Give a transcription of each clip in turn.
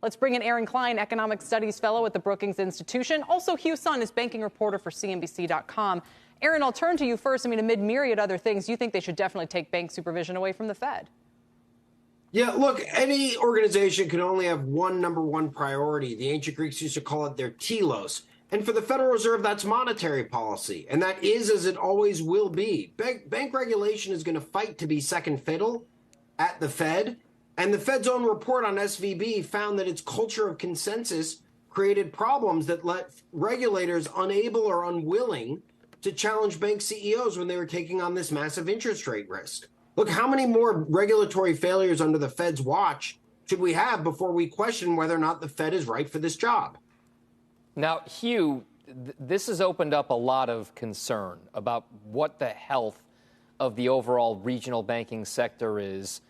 Let's bring in Aaron Klein, Economic Studies Fellow at the Brookings Institution. Also, Hugh Sun is banking reporter for CNBC.com. Aaron, I'll turn to you first. Amid myriad other things, you think they should definitely take bank supervision away from the Fed? Yeah, look, any organization can only have one number one priority. The ancient Greeks used to call it their telos. And for the Federal Reserve, that's monetary policy. And that is as it always will be. Bank regulation is going to fight to be second fiddle at the Fed. And the Fed's own report on SVB found that its culture of consensus created problems that left regulators unable or unwilling to challenge bank CEOs when they were taking on this massive interest rate risk. Look, how many more regulatory failures under the Fed's watch should we have before we question whether or not the Fed is right for this job? Now, Hugh, this has opened up a lot of concern about what the health of the overall regional banking sector is.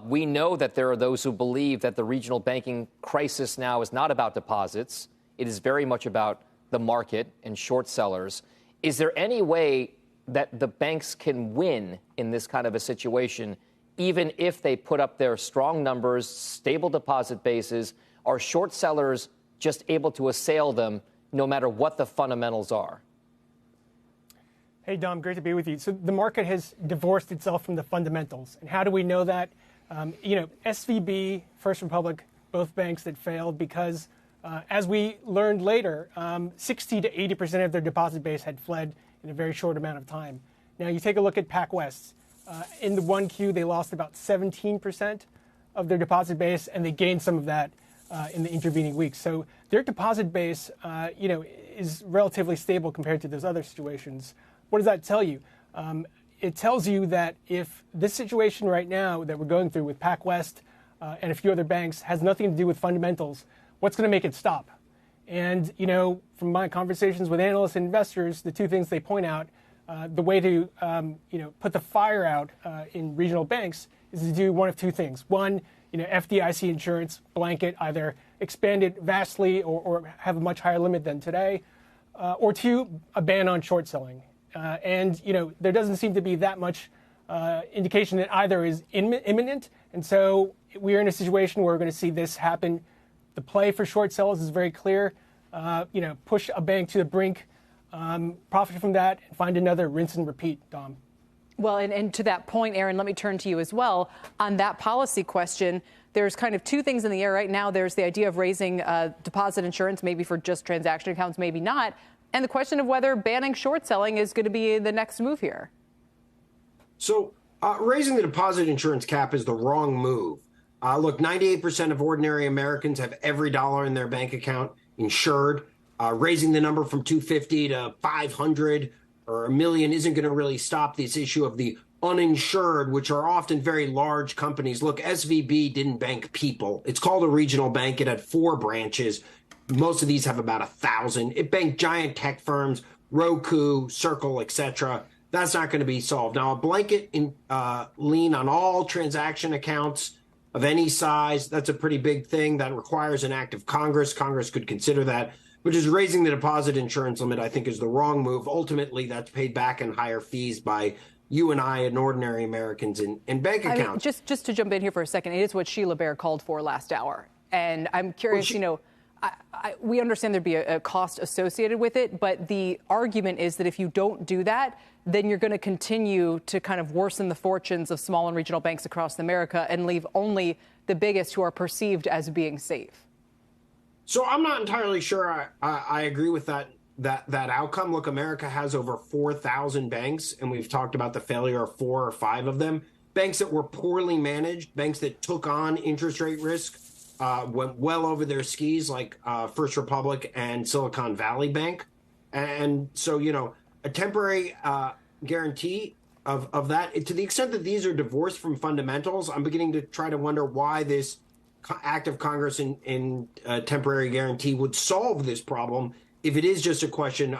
We know that there are those who believe that the regional banking crisis now is not about deposits. It is very much about the market and short sellers. Is there any way that the banks can win in this kind of a situation, even if they put up their strong numbers, stable deposit bases? Are short sellers just able to assail them no matter what the fundamentals are? Hey, Dom, great to be with you. So the market has divorced itself from the fundamentals. And how do we know that? SVB, First Republic, both banks that failed because, as we learned later, 60 to 80% of their deposit base had fled in a very short amount of time. Now, you take a look at PacWest. In the 1Q, they lost about 17% of their deposit base, and they gained some of that in the intervening weeks. So their deposit base, is relatively stable compared to those other situations. What does that tell you? It tells you that if this situation right now that we're going through with PacWest and a few other banks has nothing to do with fundamentals, what's going to make it stop? And, from my conversations with analysts and investors, the two things they point out, the way to, put the fire out in regional banks is to do one of two things. One, FDIC insurance blanket, either expand it vastly or have a much higher limit than today, or two, a ban on short selling. And there doesn't seem to be that much indication that either is imminent. And so we're in a situation where we're going to see this happen. The play for short sellers is very clear. Push a bank to the brink, profit from that, and find another, rinse and repeat, Dom. Well, and to that point, Aaron, let me turn to you as well. On that policy question, there's kind of two things in the air right now. There's the idea of raising deposit insurance, maybe for just transaction accounts, maybe not. And the question of whether banning short selling is going to be the next move here. So raising the deposit insurance cap is the wrong move. Look, 98% of ordinary Americans have every dollar in their bank account insured. Raising the number from 250 to 500 or a million isn't going to really stop this issue of the uninsured, which are often very large companies. Look, SVB didn't bank people. It's called a regional bank. It had 4 branches. Most of these have about 1,000. It banked giant tech firms, Roku, Circle, etc. That's not going to be solved. Now, a blanket lien on all transaction accounts of any size, that's a pretty big thing. That requires an act of Congress. Congress could consider that. But just raising the deposit insurance limit, I think, is the wrong move. Ultimately, that's paid back in higher fees by you and I and ordinary Americans in bank accounts. Just to jump in here for a second, it is what Sheila Bair called for last hour. And I'm curious, we understand there'd be a cost associated with it, but the argument is that if you don't do that, then you're going to continue to kind of worsen the fortunes of small and regional banks across America and leave only the biggest who are perceived as being safe. So I'm not entirely sure I agree with that outcome. Look, America has over 4,000 banks, and we've talked about the failure of 4 or 5 of them. Banks that were poorly managed, banks that took on interest rate risk, went well over their skis, like First Republic and Silicon Valley Bank. And so, a temporary guarantee of that, to the extent that these are divorced from fundamentals, I'm beginning to try to wonder why this act of Congress in temporary guarantee would solve this problem if it is just a question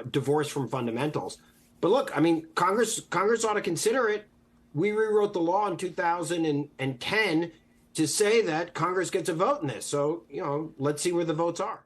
divorced from fundamentals. But look, Congress ought to consider it. We rewrote the law in 2010 to say that Congress gets a vote in this. So, let's see where the votes are.